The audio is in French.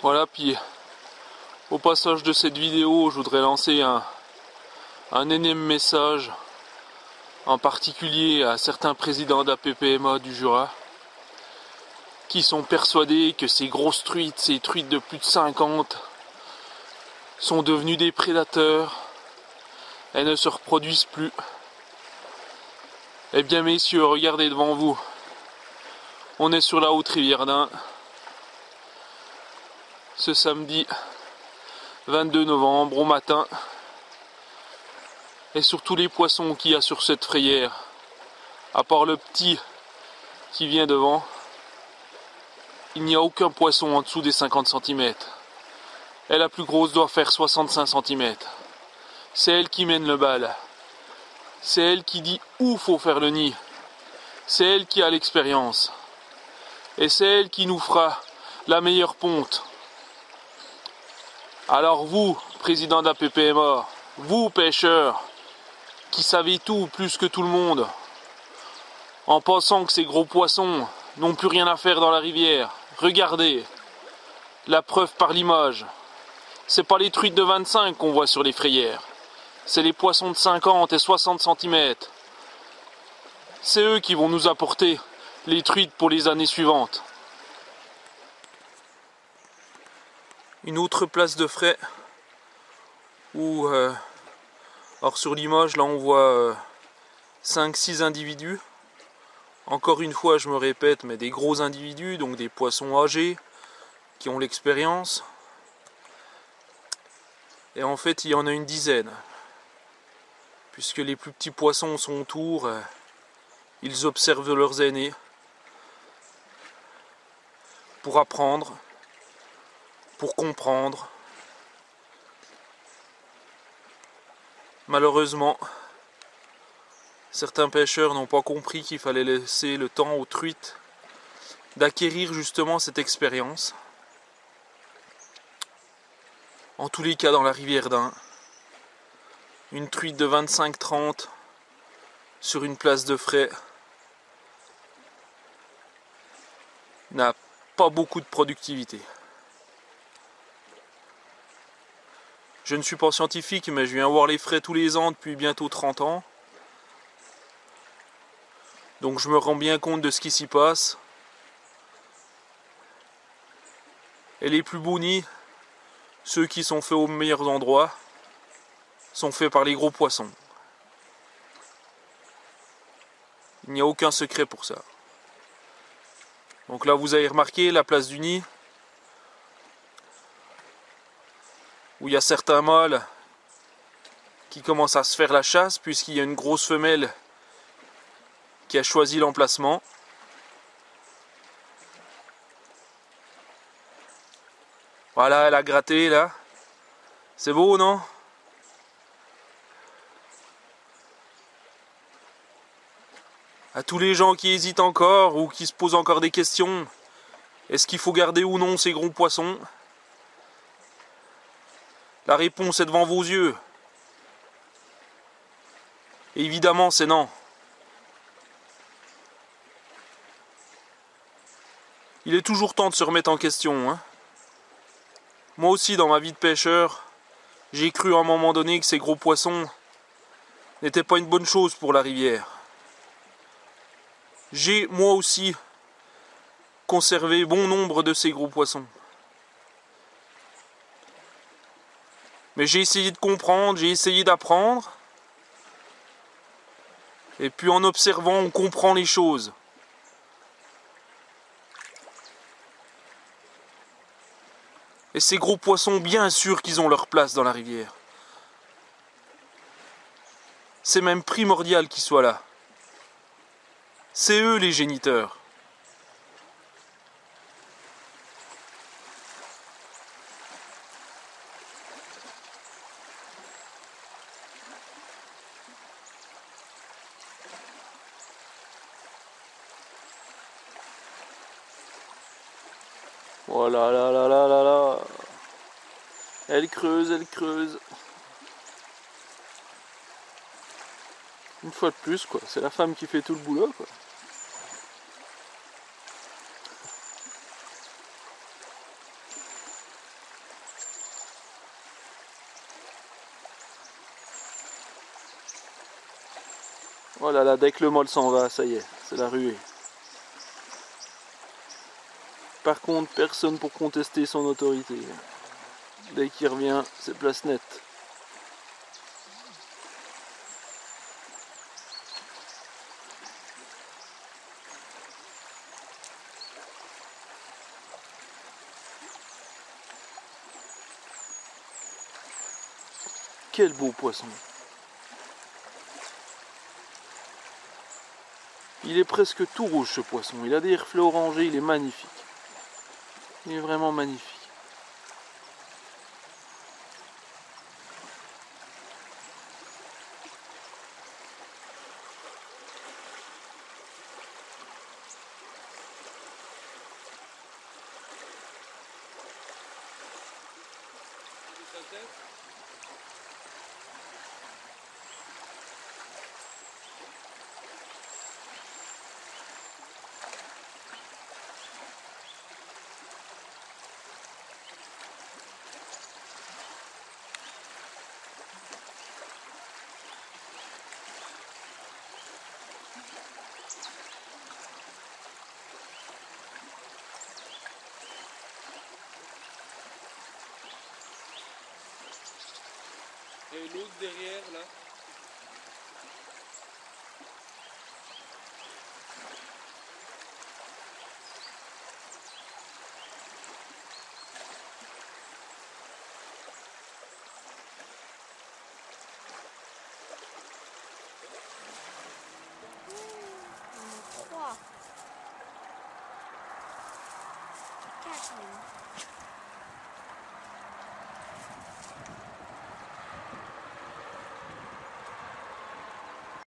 Voilà, puis au passage de cette vidéo, je voudrais lancer un énième message, en particulier à certains présidents d'APPMA du Jura, qui sont persuadés que ces grosses truites, ces truites de plus de 50, sont devenues des prédateurs et ne se reproduisent plus. Eh bien messieurs, regardez devant vous. On est sur la haute rivière d'Ain. Ce samedi 22 novembre au matin. Et sur tous les poissons qu'il y a sur cette frayère, à part le petit qui vient devant, il n'y a aucun poisson en dessous des 50 cm. Et la plus grosse doit faire 65 cm. C'est elle qui mène le bal. C'est elle qui dit où faut faire le nid. C'est elle qui a l'expérience. Et c'est elle qui nous fera la meilleure ponte. Alors vous, président d'APPMA, vous pêcheurs, qui savez tout plus que tout le monde, en pensant que ces gros poissons n'ont plus rien à faire dans la rivière, regardez, la preuve par l'image. C'est pas les truites de 25 qu'on voit sur les frayères. C'est les poissons de 50 et 60 cm. C'est eux qui vont nous apporter les truites pour les années suivantes. Une autre place de frais où, alors sur l'image, là on voit 5-6 individus. Encore une fois, je me répète, mais des gros individus, donc des poissons âgés qui ont l'expérience. Et en fait, il y en a une dizaine. Puisque les plus petits poissons sont autour, ils observent leurs aînés pour apprendre, pour comprendre. Malheureusement, certains pêcheurs n'ont pas compris qu'il fallait laisser le temps aux truites d'acquérir justement cette expérience. En tous les cas, dans la rivière d'Ain, une truite de 25-30 sur une place de frais n'a pas beaucoup de productivité. Je ne suis pas scientifique, mais je viens voir les frais tous les ans depuis bientôt 30 ans. Donc je me rends bien compte de ce qui s'y passe. Et les plus beaux nids, ceux qui sont faits aux meilleurs endroits, sont faits par les gros poissons. Il n'y a aucun secret pour ça. Donc là vous avez remarqué la place du nid, où il y a certains mâles qui commencent à se faire la chasse, puisqu'il y a une grosse femelle qui a choisi l'emplacement. Voilà, elle a gratté là. C'est beau, non? À tous les gens qui hésitent encore ou qui se posent encore des questions, est-ce qu'il faut garder ou non ces gros poissons? La réponse est devant vos yeux. Et évidemment, c'est non. Il est toujours temps de se remettre en question, hein. Moi aussi, dans ma vie de pêcheur, j'ai cru à un moment donné que ces gros poissons n'étaient pas une bonne chose pour la rivière. J'ai, moi aussi, conservé bon nombre de ces gros poissons. Mais j'ai essayé de comprendre, j'ai essayé d'apprendre. Et puis en observant, on comprend les choses. Et ces gros poissons, bien sûr qu'ils ont leur place dans la rivière. C'est même primordial qu'ils soient là. C'est eux les géniteurs. Voilà, là, là, là, là, là. Elle creuse, elle creuse. Une fois de plus, quoi. C'est la femme qui fait tout le boulot, quoi. Oh là là, dès que le mâle s'en va, ça y est, c'est la ruée. Par contre, personne pour contester son autorité. Dès qu'il revient, c'est place nette. Quel beau poisson! Il est presque tout rouge ce poisson, il a des reflets orangés, il est magnifique. Il est vraiment magnifique. Et l'autre derrière là.